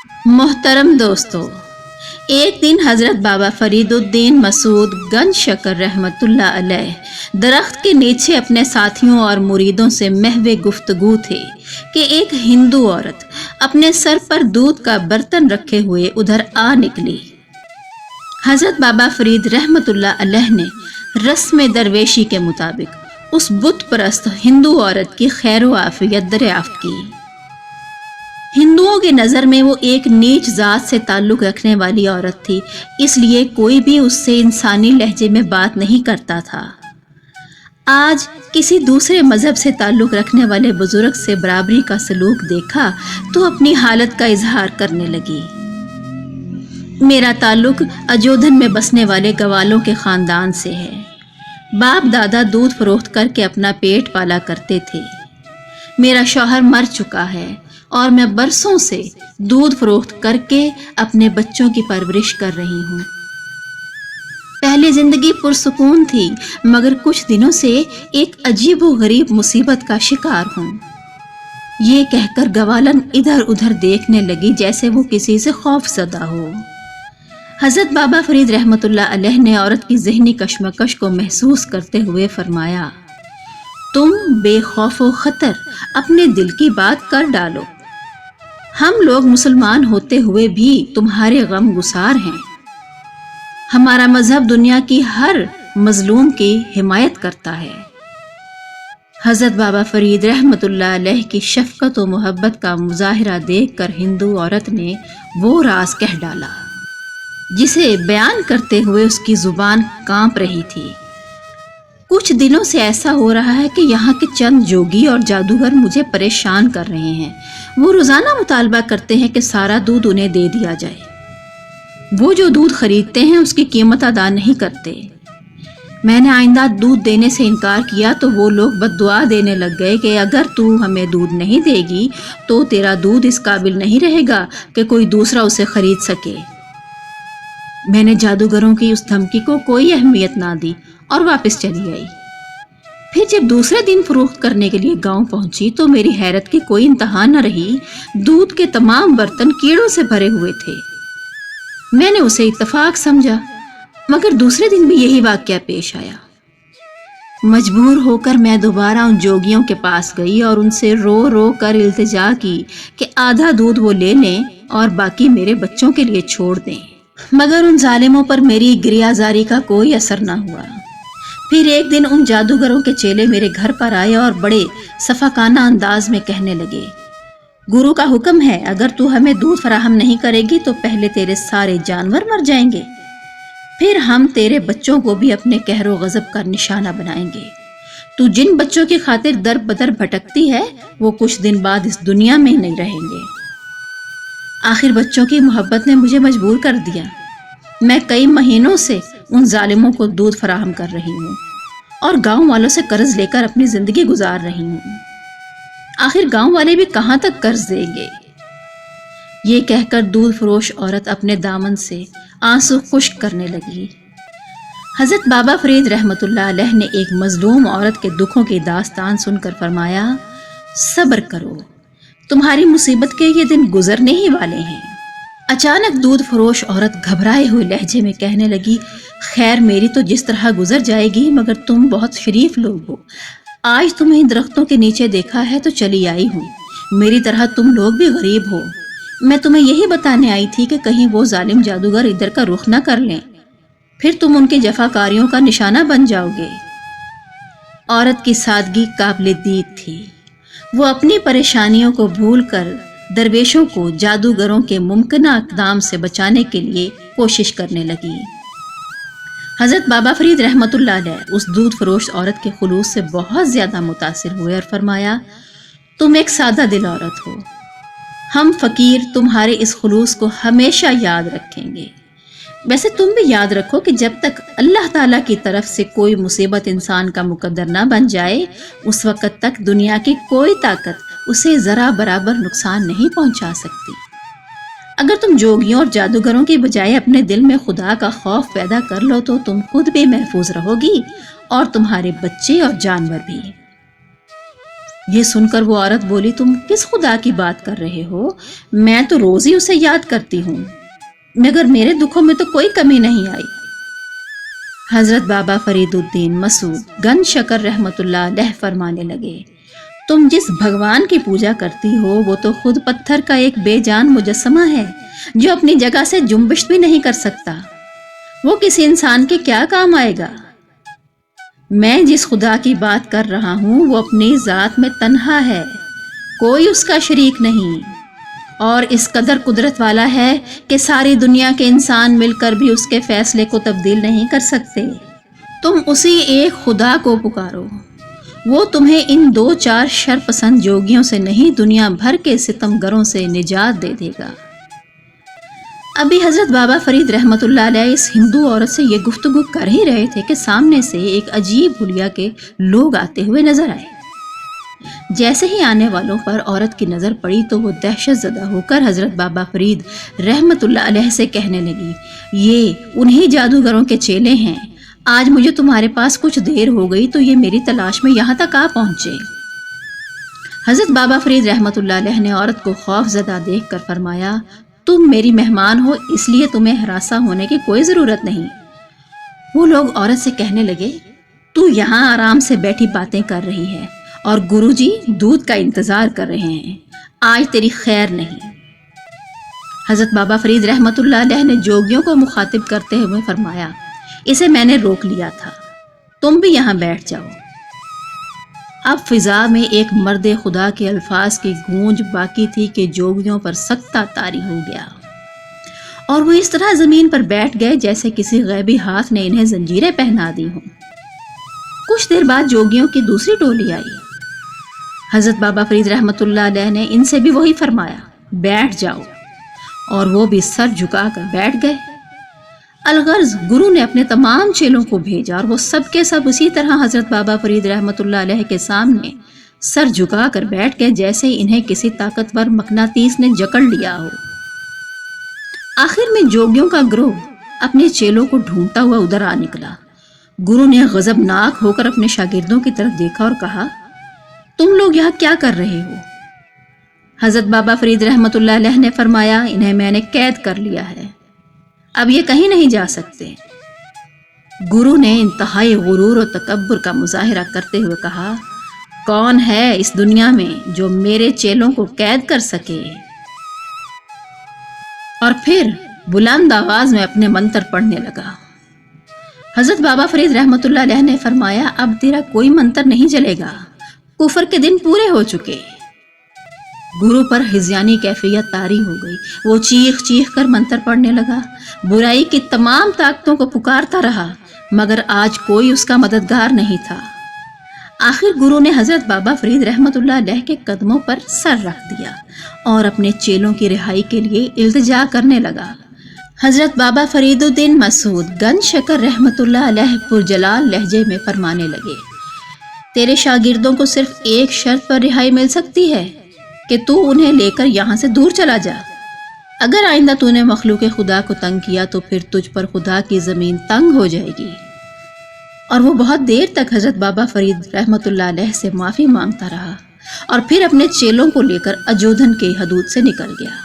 محترم دوستو، ایک دن حضرت بابا فرید الدین مسعود گنج شکر رحمۃ اللہ علیہ درخت کے نیچے اپنے ساتھیوں اور مریدوں سے محو گفتگو تھے کہ ایک ہندو عورت اپنے سر پر دودھ کا برتن رکھے ہوئے ادھر آ نکلی۔ حضرت بابا فرید رحمۃ اللہ علیہ نے رسم درویشی کے مطابق اس بت پرست ہندو عورت کی خیر و عافیت دریافت کی۔ ہندوؤں کی نظر میں وہ ایک نیچ ذات سے تعلق رکھنے والی عورت تھی، اس لیے کوئی بھی اس سے انسانی لہجے میں بات نہیں کرتا تھا۔ آج کسی دوسرے مذہب سے تعلق رکھنے والے بزرگ سے برابری کا سلوک دیکھا تو اپنی حالت کا اظہار کرنے لگی۔ میرا تعلق اجودھن میں بسنے والے گوالوں کے خاندان سے ہے۔ باپ دادا دودھ فروخت کر کے اپنا پیٹ پالا کرتے تھے۔ میرا شوہر مر چکا ہے اور میں برسوں سے دودھ فروخت کر کے اپنے بچوں کی پرورش کر رہی ہوں۔ پہلی زندگی پرسکون تھی، مگر کچھ دنوں سے ایک عجیب و غریب مصیبت کا شکار ہوں۔ یہ کہہ کر گوالن ادھر ادھر دیکھنے لگی جیسے وہ کسی سے خوف زدہ ہو۔ حضرت بابا فرید رحمۃ اللہ علیہ نے عورت کی ذہنی کشمکش کو محسوس کرتے ہوئے فرمایا، تم بے خوف و خطر اپنے دل کی بات کر ڈالو۔ ہم لوگ مسلمان ہوتے ہوئے بھی تمہارے غم گسار ہیں۔ ہمارا مذہب دنیا کی ہر مظلوم کی حمایت کرتا ہے۔ حضرت بابا فرید رحمۃ اللہ علیہ کی شفقت و محبت کا مظاہرہ دیکھ کر ہندو عورت نے وہ راز کہہ ڈالا جسے بیان کرتے ہوئے اس کی زبان کانپ رہی تھی۔ کچھ دنوں سے ایسا ہو رہا ہے کہ یہاں کے چند جوگی اور جادوگر مجھے پریشان کر رہے ہیں۔ وہ روزانہ مطالبہ کرتے ہیں کہ سارا دودھ انہیں دے دیا جائے۔ وہ جو دودھ خریدتے ہیں اس کی قیمت ادا نہیں کرتے۔ میں نے آئندہ دودھ دینے سے انکار کیا تو وہ لوگ بد دعا دینے لگ گئے کہ اگر تو ہمیں دودھ نہیں دے گی تو تیرا دودھ اس قابل نہیں رہے گا کہ کوئی دوسرا اسے خرید سکے۔ میں نے جادوگروں کی اس دھمکی کو کوئی اہمیت نہ دی اور واپس چلی آئی۔ پھر جب دوسرے دن فروخت کرنے کے لیے گاؤں پہنچی تو میری حیرت کی کوئی انتہا نہ رہی۔ دودھ کے تمام برتن کیڑوں سے بھرے ہوئے تھے۔ میں نے اسے اتفاق سمجھا، مگر دوسرے دن بھی یہی واقعہ پیش آیا۔ مجبور ہو کر میں دوبارہ ان جوگیوں کے پاس گئی اور ان سے رو رو کر التجا کی کہ آدھا دودھ وہ لے لیں اور باقی میرے بچوں کے لیے چھوڑ دیں، مگر ان ظالموں پر میری گریازاری کا کوئی اثر نہ ہوا۔ پھر ایک دن ان جادوگروں کے چیلے میرے گھر پر آئے اور بڑے صفاقانہ انداز میں کہنے لگے، گرو کا حکم ہے اگر تو ہمیں دودھ فراہم نہیں کرے گی تو پہلے تیرے سارے جانور مر جائیں گے، پھر ہم تیرے بچوں کو بھی اپنے قہر و غضب کا نشانہ بنائیں گے۔ تو جن بچوں کی خاطر در بدر بھٹکتی ہے وہ کچھ دن بعد اس دنیا میں نہیں رہیں گے۔ آخر بچوں کی محبت نے مجھے مجبور کر دیا۔ میں کئی مہینوں سے ان ظالموں کو دودھ فراہم کر رہی ہوں اور گاؤں والوں سے قرض لے کر اپنی زندگی گزار رہی ہوں۔ آخر گاؤں والے بھی کہاں تک قرض دیں گے؟ یہ کہہ کر دودھ فروش عورت اپنے دامن سے آنسو خشک کرنے لگی۔ حضرت بابا فرید رحمۃ اللہ علیہ نے ایک مظلوم عورت کے دکھوں کی داستان سن کر فرمایا، صبر کرو، تمہاری مصیبت کے یہ دن گزرنے ہی والے ہیں۔ اچانک دودھ فروش عورت گھبرائے ہوئے لہجے میں کہنے لگی، خیر میری تو جس طرح گزر جائے گی، مگر تم بہت شریف لوگ ہو، آج تمہیں درختوں کے نیچے دیکھا ہے تو چلی آئی ہوں۔ میری طرح تم لوگ بھی غریب ہو۔ میں تمہیں یہی بتانے آئی تھی کہ کہیں وہ ظالم جادوگر ادھر کا رخ نہ کر لیں، پھر تم ان کے جفاکاریوں کا نشانہ بن جاؤ گے۔ عورت کی سادگی قابل دید تھی۔ وہ اپنی پریشانیوں کو بھول کر درویشوں کو جادوگروں کے ممکنہ اقدام سے بچانے کے لیے کوشش کرنے لگی۔ حضرت بابا فرید رحمۃ اللہ علیہ اس دودھ فروش عورت کے خلوص سے بہت زیادہ متاثر ہوئے اور فرمایا، تم ایک سادہ دل عورت ہو، ہم فقیر تمہارے اس خلوص کو ہمیشہ یاد رکھیں گے۔ ویسے تم بھی یاد رکھو کہ جب تک اللہ تعالیٰ کی طرف سے کوئی مصیبت انسان کا مقدر نہ بن جائے، اس وقت تک دنیا کی کوئی طاقت اسے ذرا برابر نقصان نہیں پہنچا سکتی۔ اگر تم جوگیوں اور جادوگروں کی بجائے اپنے دل میں خدا کا خوف پیدا کر لو تو تم خود بھی محفوظ رہو گی اور تمہارے بچے اور جانور بھی۔ یہ سن کر وہ عورت بولی، تم کس خدا کی بات کر رہے ہو؟ میں تو روز ہی اسے یاد کرتی ہوں، مگر میرے دکھوں میں تو کوئی کمی نہیں آئی۔ حضرت بابا فرید الدین مسعود گن شکر رحمت اللہ علیہ فرمانے لگے، تم جس بھگوان کی پوجا کرتی ہو وہ تو خود پتھر کا ایک بے جان مجسمہ ہے جو اپنی جگہ سے جنبش بھی نہیں کر سکتا۔ وہ کسی انسان کے کیا کام آئے گا؟ میں جس خدا کی بات کر رہا ہوں وہ اپنی ذات میں تنہا ہے، کوئی اس کا شریک نہیں، اور اس قدر قدرت والا ہے کہ ساری دنیا کے انسان مل کر بھی اس کے فیصلے کو تبدیل نہیں کر سکتے۔ تم اسی ایک خدا کو پکارو، وہ تمہیں ان 2-4 شرپسند جوگیوں سے نہیں، دنیا بھر کے ستم گروں سے نجات دے دے گا۔ ابھی حضرت بابا فرید رحمت اللہ علیہ اس ہندو عورت سے یہ گفتگو کر ہی رہے تھے کہ سامنے سے ایک عجیب حلیہ کے لوگ آتے ہوئے نظر آئے۔ جیسے ہی آنے والوں پر عورت کی نظر پڑی تو وہ دہشت زدہ ہو کر حضرت بابا فرید رحمت اللہ علیہ سے کہنے لگی، یہ انہی جادوگروں کے چیلے ہیں، آج مجھے تمہارے پاس کچھ دیر ہو گئی تو یہ میری تلاش میں یہاں تک آ پہنچے۔ حضرت بابا فرید رحمت اللہ علیہ نے عورت کو خوف زدہ دیکھ کر فرمایا، تم میری مہمان ہو، اس لیے تمہیں ہراساں ہونے کی کوئی ضرورت نہیں۔ وہ لوگ عورت سے کہنے لگے، تو یہاں آرام سے بیٹھی باتیں کر رہی ہے اور گرو جی دودھ کا انتظار کر رہے ہیں، آج تیری خیر نہیں۔ حضرت بابا فرید رحمت اللہ علیہ نے جوگیوں کو مخاطب کرتے ہوئے فرمایا، اسے میں نے روک لیا تھا، تم بھی یہاں بیٹھ جاؤ۔ اب فضا میں ایک مرد خدا کے الفاظ کی گونج باقی تھی کہ جوگیوں پر سکتہ طاری ہو گیا، اور وہ اس طرح زمین پر بیٹھ گئے جیسے کسی غیبی ہاتھ نے انہیں زنجیریں پہنا دی ہوں۔ کچھ دیر بعد جوگیوں کی دوسری ٹولی آئی۔ حضرت بابا فرید رحمت اللہ علیہ نے ان سے بھی وہی فرمایا، بیٹھ جاؤ، اور وہ بھی سر جھکا کر بیٹھ گئے۔ الغرض گرو نے اپنے تمام چیلوں کو بھیجا اور وہ سب کے سب اسی طرح حضرت بابا فرید رحمت اللہ علیہ کے سامنے سر جھکا کر بیٹھ گئے جیسے انہیں کسی طاقتور مقناطیس نے جکڑ لیا ہو۔ آخر میں جوگیوں کا گروہ اپنے چیلوں کو ڈھونڈتا ہوا ادھر آ نکلا۔ گرو نے غضبناک ہو کر اپنے شاگردوں کی طرف دیکھا اور کہا، تم لوگ یہاں کیا کر رہے ہو؟ حضرت بابا فرید رحمت اللہ علیہ نے فرمایا، انہیں میں نے قید کر لیا ہے، اب یہ کہیں نہیں جا سکتے۔ گرو نے انتہائی غرور و تکبر کا مظاہرہ کرتے ہوئے کہا، کون ہے اس دنیا میں جو میرے چیلوں کو قید کر سکے؟ اور پھر بلند آواز میں اپنے منتر پڑھنے لگا۔ حضرت بابا فرید رحمت اللہ علیہ نے فرمایا، اب تیرا کوئی منتر نہیں چلے گا، کفر کے دن پورے ہو چکے۔ گرو پر ہذیانی کیفیت طاری ہو گئی، وہ چیخ چیخ کر منتر پڑھنے لگا، برائی کی تمام طاقتوں کو پکارتا رہا، مگر آج کوئی اس کا مددگار نہیں تھا۔ آخر گرو نے حضرت بابا فرید رحمت اللہ علیہ کے قدموں پر سر رکھ دیا اور اپنے چیلوں کی رہائی کے لیے التجا کرنے لگا۔ حضرت بابا فرید الدین مسعود گن شکر رحمت اللہ علیہ پرجلال لہجے میں فرمانے لگے، تیرے شاگردوں کو صرف ایک شرط پر رہائی مل سکتی ہے کہ تو انہیں لے کر یہاں سے دور چلا جا۔ اگر آئندہ تو نے مخلوق خدا کو تنگ کیا تو پھر تجھ پر خدا کی زمین تنگ ہو جائے گی۔ اور وہ بہت دیر تک حضرت بابا فرید رحمت اللہ علیہ سے معافی مانگتا رہا اور پھر اپنے چیلوں کو لے کر اجودھن کے حدود سے نکل گیا۔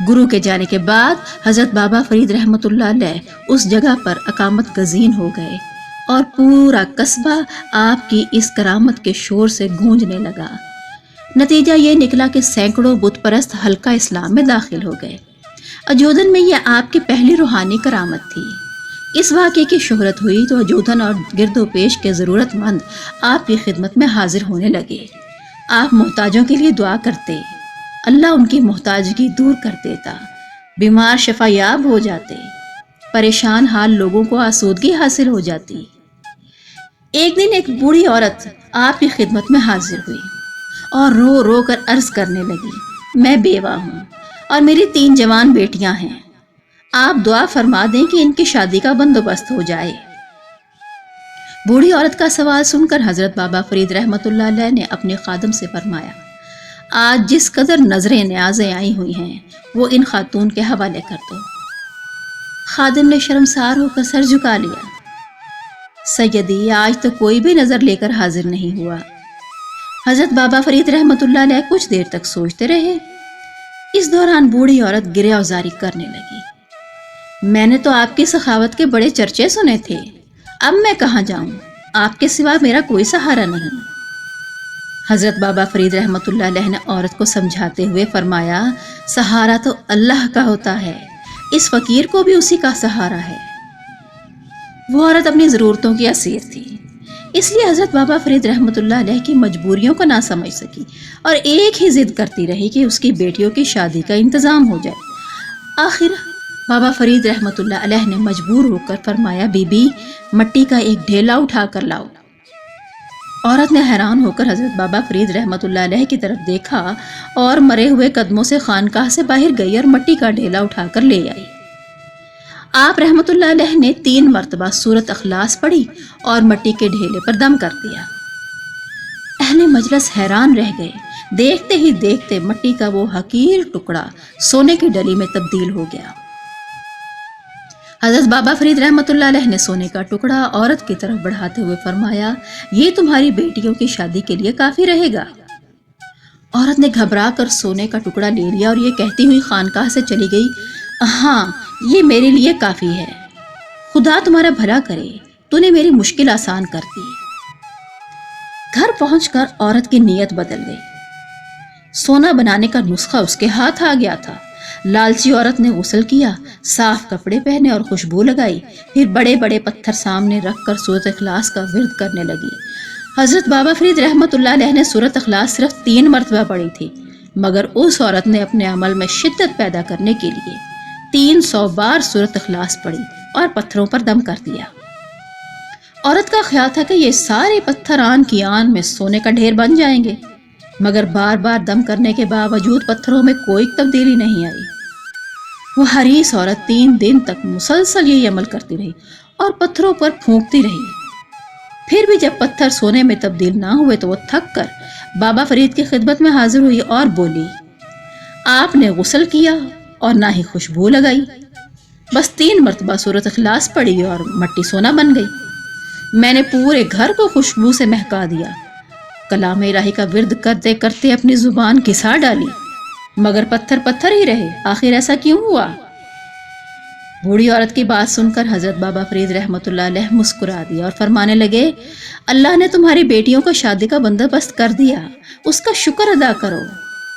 گرو کے جانے کے بعد حضرت بابا فرید رحمت اللہ علیہ اس جگہ پر اقامت گزین ہو گئے اور پورا قصبہ آپ کی اس کرامت کے شور سے گونجنے لگا۔ نتیجہ یہ نکلا کہ سینکڑوں بت پرست حلقہ اسلام میں داخل ہو گئے۔ اجودھن میں یہ آپ کی پہلی روحانی کرامت تھی۔ اس واقعے کی شہرت ہوئی تو اجودھن اور گرد و پیش کے ضرورت مند آپ کی خدمت میں حاضر ہونے لگے۔ آپ محتاجوں کے لیے دعا کرتے، اللہ ان کی محتاجگی دور کر دیتا، بیمار شفا یاب ہو جاتے، پریشان حال لوگوں کو آسودگی حاصل ہو جاتی۔ ایک دن ایک بوڑھی عورت آپ کی خدمت میں حاضر ہوئی اور رو رو کر عرض کرنے لگی، میں بیوہ ہوں اور میری 3 جوان بیٹیاں ہیں، آپ دعا فرما دیں کہ ان کی شادی کا بندوبست ہو جائے۔ بوڑھی عورت کا سوال سن کر حضرت بابا فرید رحمت اللہ علیہ نے اپنے خادم سے فرمایا، آج جس قدر نظریں نیازیں آئی ہوئی ہیں وہ ان خاتون کے حوالے کر دو۔ خادم نے شرمسار ہو کر سر جھکا لیا، سیدی آج تو کوئی بھی نظر لے کر حاضر نہیں ہوا۔ حضرت بابا فرید رحمۃ اللہ علیہ کچھ دیر تک سوچتے رہے۔ اس دوران بوڑھی عورت گرہ اوزاری کرنے لگی۔ میں نے تو آپ کی سخاوت کے بڑے چرچے سنے تھے، اب میں کہاں جاؤں؟ آپ کے سوا میرا کوئی سہارا نہیں۔ حضرت بابا فرید رحمۃ اللہ علیہ نے عورت کو سمجھاتے ہوئے فرمایا، سہارا تو اللہ کا ہوتا ہے، اس فقیر کو بھی اسی کا سہارا ہے۔ وہ عورت اپنی ضرورتوں کی اسیر تھی، اس لیے حضرت بابا فرید رحمۃ اللہ علیہ کی مجبوریوں کو نہ سمجھ سکی اور ایک ہی ضد کرتی رہی کہ اس کی بیٹیوں کی شادی کا انتظام ہو جائے۔ آخر بابا فرید رحمۃ اللہ علیہ نے مجبور ہو کر فرمایا، بی بی مٹی کا ایک ڈھیلا اٹھا کر لاؤ۔ عورت نے حیران ہو کر حضرت بابا فرید رحمۃ اللہ علیہ کی طرف دیکھا اور مرے ہوئے قدموں سے خانقاہ سے باہر گئی اور مٹی کا ڈھیلا اٹھا کر لے آئی۔ آپ رحمۃ اللہ علیہ نے 3 مرتبہ سورۃ اخلاص پڑھی اور مٹی کے ڈھیلے پر دم کر دیا۔ اہل مجلس حیران رہ گئے، دیکھتے ہی دیکھتے مٹی کا وہ حقیر ٹکڑا سونے کی ڈلی میں تبدیل ہو گیا۔ حضرت بابا فرید رحمۃ اللہ علیہ نے سونے کا ٹکڑا عورت کی طرف بڑھاتے ہوئے فرمایا، یہ تمہاری بیٹیوں کی شادی کے لیے کافی رہے گا۔ عورت نے گھبرا کر سونے کا ٹکڑا لے لیا اور یہ کہتی ہوئی خانقاہ سے چلی گئی، ہاں یہ میرے لیے کافی ہے، خدا تمہارا بھلا کرے، تو نے میری مشکل آسان کر دی۔ گھر پہنچ کر عورت کی نیت بدل گئی۔ سونا بنانے کا نسخہ اس کے ہاتھ آ گیا تھا۔ لالچی عورت نے غسل کیا، صاف کپڑے پہنے اور خوشبو لگائی، پھر بڑے بڑے پتھر سامنے رکھ کر سورۃ اخلاص کا ورد کرنے لگی۔ حضرت بابا فرید رحمۃ اللہ علیہ نے سورۃ اخلاص صرف 3 مرتبہ پڑھی تھی، مگر اس عورت نے اپنے عمل میں شدت پیدا کرنے کے لیے 300 بار سورۃ اخلاص پڑھی اور پتھروں پر دم کر دیا۔ عورت کا خیال تھا کہ یہ سارے پتھر آن کی آن میں سونے کا ڈھیر بن جائیں گے، مگر بار بار دم کرنے کے باوجود پتھروں میں کوئی تبدیلی نہیں آئی۔ وہ حریص عورت 3 دن تک مسلسل یہی عمل کرتی رہی اور پتھروں پر پھونکتی رہی۔ پھر بھی جب پتھر سونے میں تبدیل نہ ہوئے تو وہ تھک کر بابا فرید کی خدمت میں حاضر ہوئی اور بولی، آپ نے غسل کیا اور نہ ہی خوشبو لگائی، بس 3 مرتبہ سورۃ اخلاص پڑھی اور مٹی سونا بن گئی۔ میں نے پورے گھر کو خوشبو سے مہکا دیا، کلام الہی کا ورد کرتے کرتے اپنی زبان گھسا ڈالی، مگر پتھر پتھر ہی رہے، آخر ایسا کیوں ہوا؟ بوڑھی عورت کی بات سن کر حضرت بابا فرید رحمۃ اللہ علیہ مسکرا دیا اور فرمانے لگے، اللہ نے تمہاری بیٹیوں کو شادی کا بندوبست کر دیا، اس کا شکر ادا کرو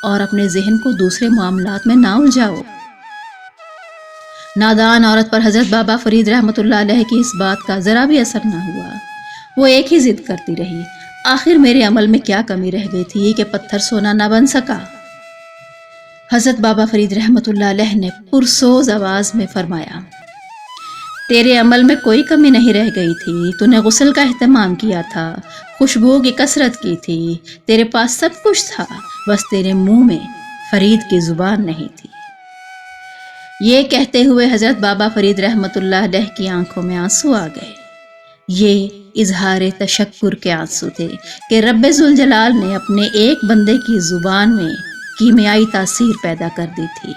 اور اپنے ذہن کو دوسرے معاملات میں نہ الجھاؤ۔ نادان عورت پر حضرت بابا فرید رحمۃ اللہ علیہ کی اس بات کا ذرا بھی اثر نہ ہوا۔ وہ ایک ہی ضد کرتی رہی، آخر میرے عمل میں کیا کمی رہ گئی تھی کہ پتھر سونا نہ بن سکا؟ حضرت بابا فرید رحمۃ اللہ علیہ نے پرسوز آواز میں فرمایا، تیرے عمل میں کوئی کمی نہیں رہ گئی تھی، تو نے غسل کا اہتمام کیا تھا، خوشبو کی کثرت کی تھی، تیرے پاس سب کچھ تھا، بس تیرے منہ میں فرید کی زبان نہیں تھی۔ یہ کہتے ہوئے حضرت بابا فرید رحمۃ اللہ علیہ کی آنکھوں میں آنسو آ گئے۔ یہ اظہار تشکر کے آنسو تھے کہ رب ذوالجلال نے اپنے ایک بندے کی زبان میں کیمیائی تاثیر پیدا کر دی تھی۔